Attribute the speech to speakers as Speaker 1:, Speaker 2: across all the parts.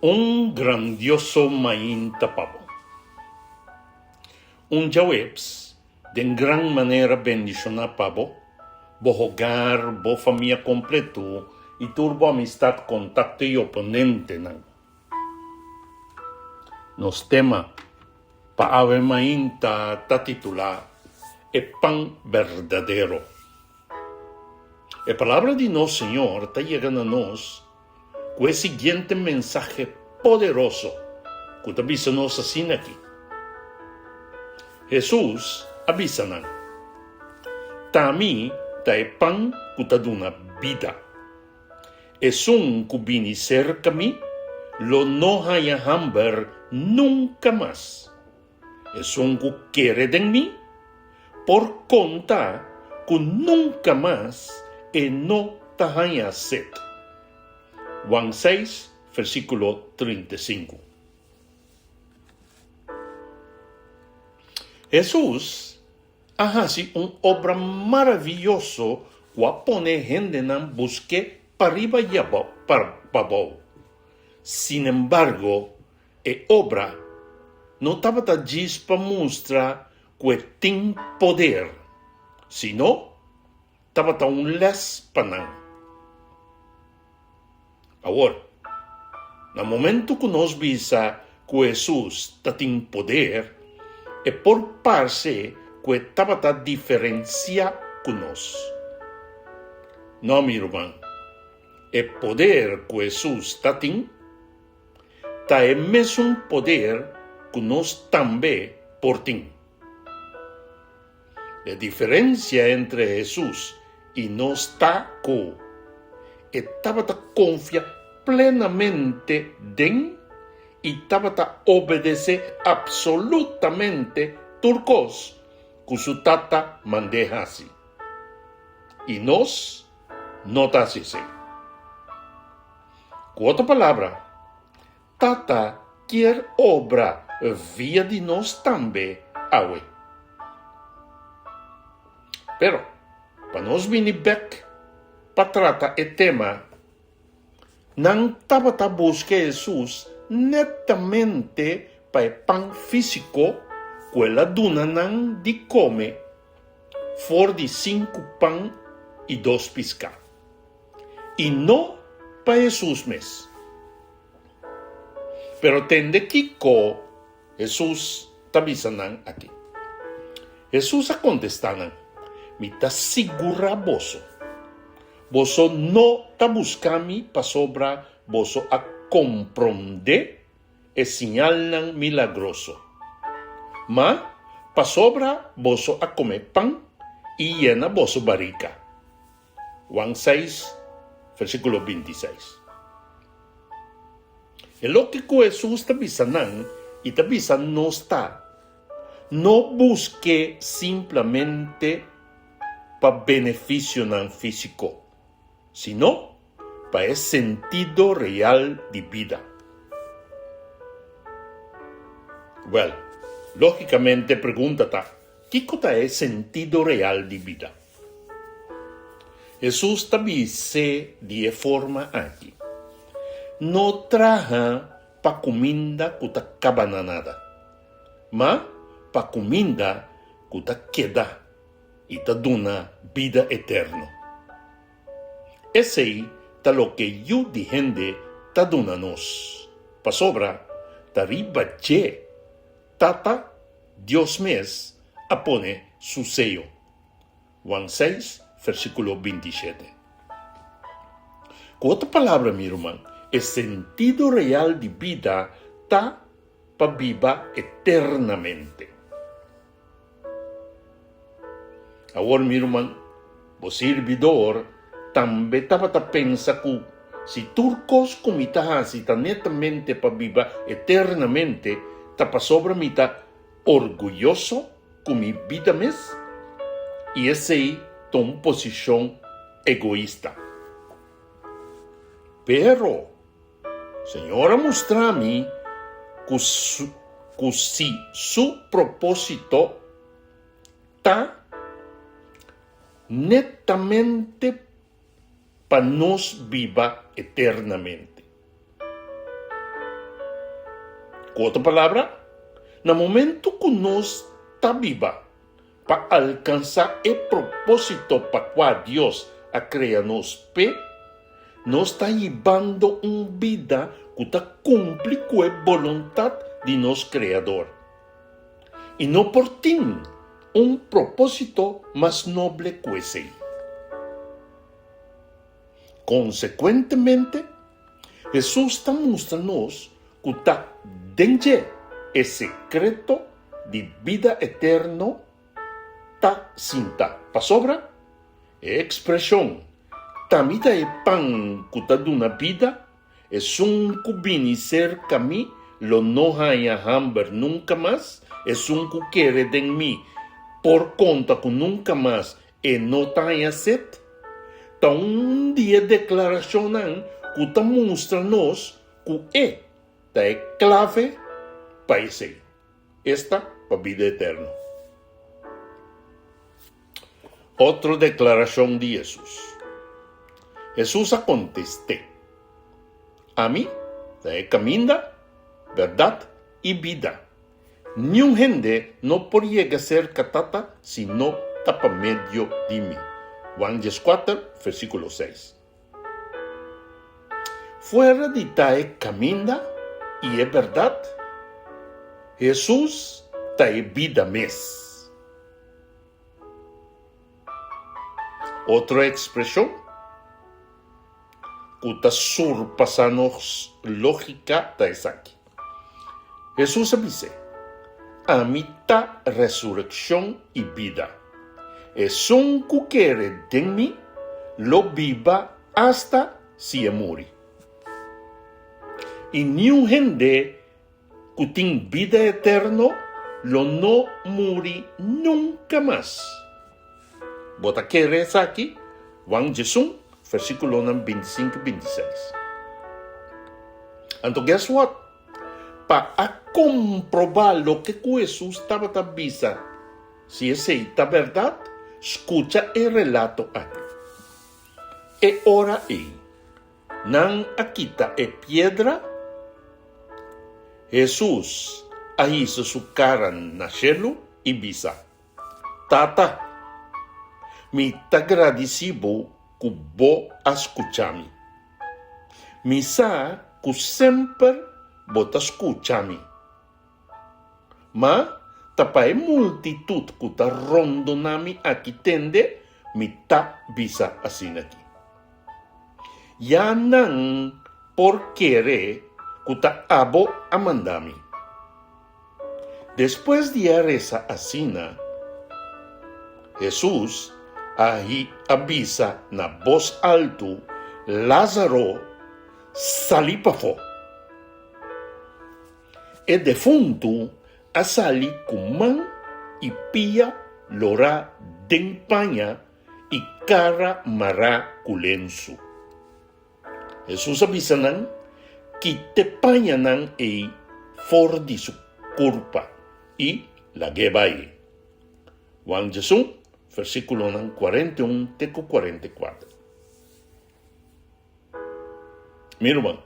Speaker 1: Un grandioso mainta pavo. Un jawebs, de gran manera bendiciona pavo, bo hogar, bo familia completo, y turbo amistad, contacto y oponente nan. Nos tema, pa ave mainta ta titula, e pan verdadero. E palabra de nos Señor ta llegando a nos, con el siguiente mensaje poderoso, que te avisa nos así aquí. Jesús avisa nan, ta mi ta e pan que ta duna vida. Es un que vini cerca mi, lo no haya hambre nunca más. Es un que quiere de mí, por conta que nunca más e no ta haya sed. Juan 6, versículo 35. Jesús hace una obra maravillosa que pone gente en busque para arriba y para abajo. Sin embargo, la obra no estaba allí para mostrar que tiene poder, sino estaba un les para Ahora, en el momento que nos visa que Jesús tiene poder, es por parte que estaba a diferencia con nos. No, mi hermano, el poder que Jesús tiene, está el mismo poder que nos también por ti. La diferencia entre Jesús y nos está que estaba a confiar plenamente en y estaba a obedecer absolutamente turcos que su tata mandeja así. Y nos no está así. Con otra palabra, tata quiere obra vía de nos también awe. Pero, para nos venir back, para tratar el tema, não estava a buscar Jesus netamente para o pão físico que ela duna não de come, for de 5 pão e 2 pescados. E não para Jesus mesmo. Pero tende que Jesus está avisando aqui. Jesus a contestar, me está segura vosso. Vosso no está buscando para sobra, vosso a compreender e señal milagroso. Mas, para sobra, vosso a comer pan y llena vosso barriga. Juan 6, versículo 26. Es lo que Jesús está avisando y está avisando no está. No busque simplemente para beneficio físico, sino para el sentido real de vida. Well, lógicamente pregúntate, ¿qué cosa es el sentido real de vida? Jesús también dice de forma aquí. No traja para comida que te cabana nada, mas para comida que te queda y te da vida eterna. Ese es lo que yo de gente te da nos. Pa sobra, te ribache, tata, Dios mes, a pone su sello. Juan 6, versículo 27. Con otra palabra, mi hermano, el sentido real de vida está para viva eternamente. Ahora, mi hermano, vos servidor, también estaba a pensar que si turcos comita así tan netamente para viva eternamente, tapa sobre mitad orgulloso con mi vida mes, y ese toma posición egoísta. Pero, Señora, mostrame que si su propósito está netamente para nos viva eternamente. Com outra palavra, no momento que nós está viva para alcançar o propósito para qual Deus a criado nos nós está levando uma vida que está cumpre com a vontade de nosso Criador. E não por ti um propósito mais nobre que esse. Consequentemente, Jesus está mostrando-nos que está dentro o secreto de vida eterna está cinta. Para sobra, a expressão tamita é pão que está dando vida, é que vini cerca mim, lo não haya hambre nunca mais, é que quer de mim, por conta que nunca mais e não tenha sede. Então, um dia declaração que está mostrando-nos que é clave para esse. Esta para a vida eterna. Outra declaração de Jesus. Jesus a contestou: a mim é caminho, verdade e vida. Nenhum gente não pode llegar a ser catata se não está para meio de mim. Juan 4, versículo 6. Fuera de tal caminho e é verdade, Jesus está em vida mesmo. Outra expressão que está surpassando lógica está essa aqui. Jesus disse: a mitad ressurreição e vida. E son que quer de mim, lo viva hasta se morre. E nenhum gente que tem vida eterna, lo não morre nunca mais. Bota quer essa aqui, Juan 1, versículo 25 e 26. Então, guess what? Para comprovar o que Jesus estava a dizer, se essa é verdade, escuta o relato aqui. E ora não aquita e pedra, Jesus ahisa sua cara na cielo e disse: Tata, me está agradecido que vos escuchami. Me sa que sempre vos escuchami. Mas tapai multitud que está rondonami aqui tende, me está bisa assim aqui. Ya não por querer que está abo a mandami. Depois de a reza assina, Jesus aí avisa na voz alto, Lázaro sali para fora. E defunto a sali com mão e pia lora denpanha e cara mará com lenço. Jesus avisa nan que te panha nan e fora de sua culpa e la vai. Juan 1, versículo 41 teco 44. Meu irmão,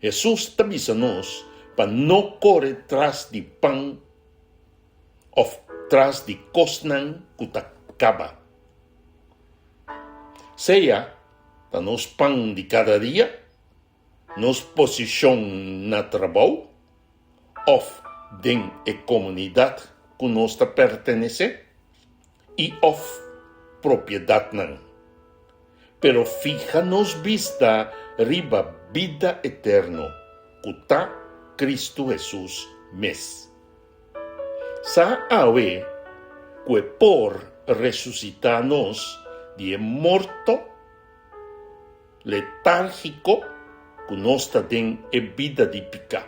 Speaker 1: Jesus está avisando-nos para não correr atrás de pão ou atrás de coisas que acaba. Seja para nos pão de cada dia, nos posição na trabalho, ou dentro da comunidade que nós pertenecemos, e ou propriedade não. Pero fija-nos vista riba vida eterna, que está Cristo Jesus mes. Sa awe que por ressuscitar-nos de morto letárgico que nós tem vida de picar.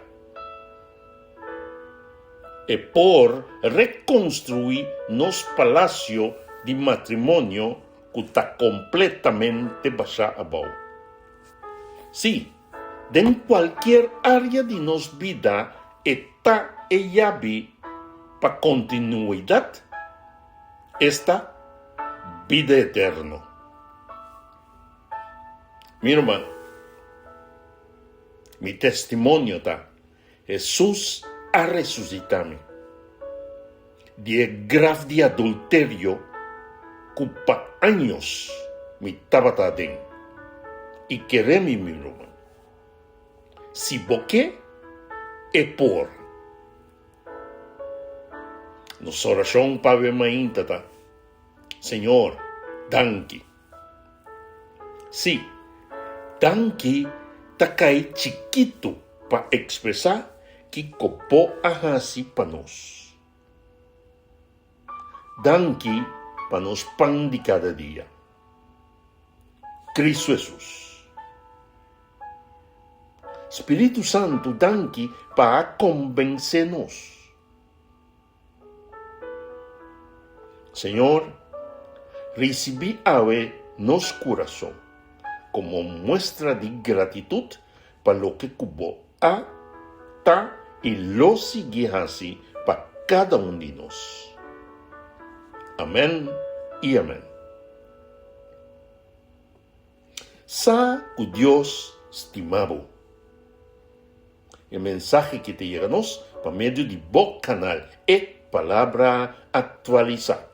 Speaker 1: E por reconstruir nos palácio de matrimônio que está completamente baixado abaixo. Sim, em qualquer área de nossa vida está a chave para continuidade, esta vida eterna. Minha irmã, Mi testimonio ta, Jesús ha resucitado. Die graf de adulterio, cupa años mi tabata den. Y queremi mi roma. Si boque, e por. Nos oración pave maintata. Señor, danki. Sí, danki takai chiquito pa expresar que copo ahasi pa nos. Danki pa nos pan de cada dia. Cristo Jesus. Espírito Santo, danki para convencer-nos. Senhor, recebi ave nos coração como muestra de gratitud para lo que cubo a, ta y lo sigue así para cada uno de nós. Amén y amén. Sa o Dios estimado. El mensaje que te llega por medio de Boc Canal é palavra atualizada.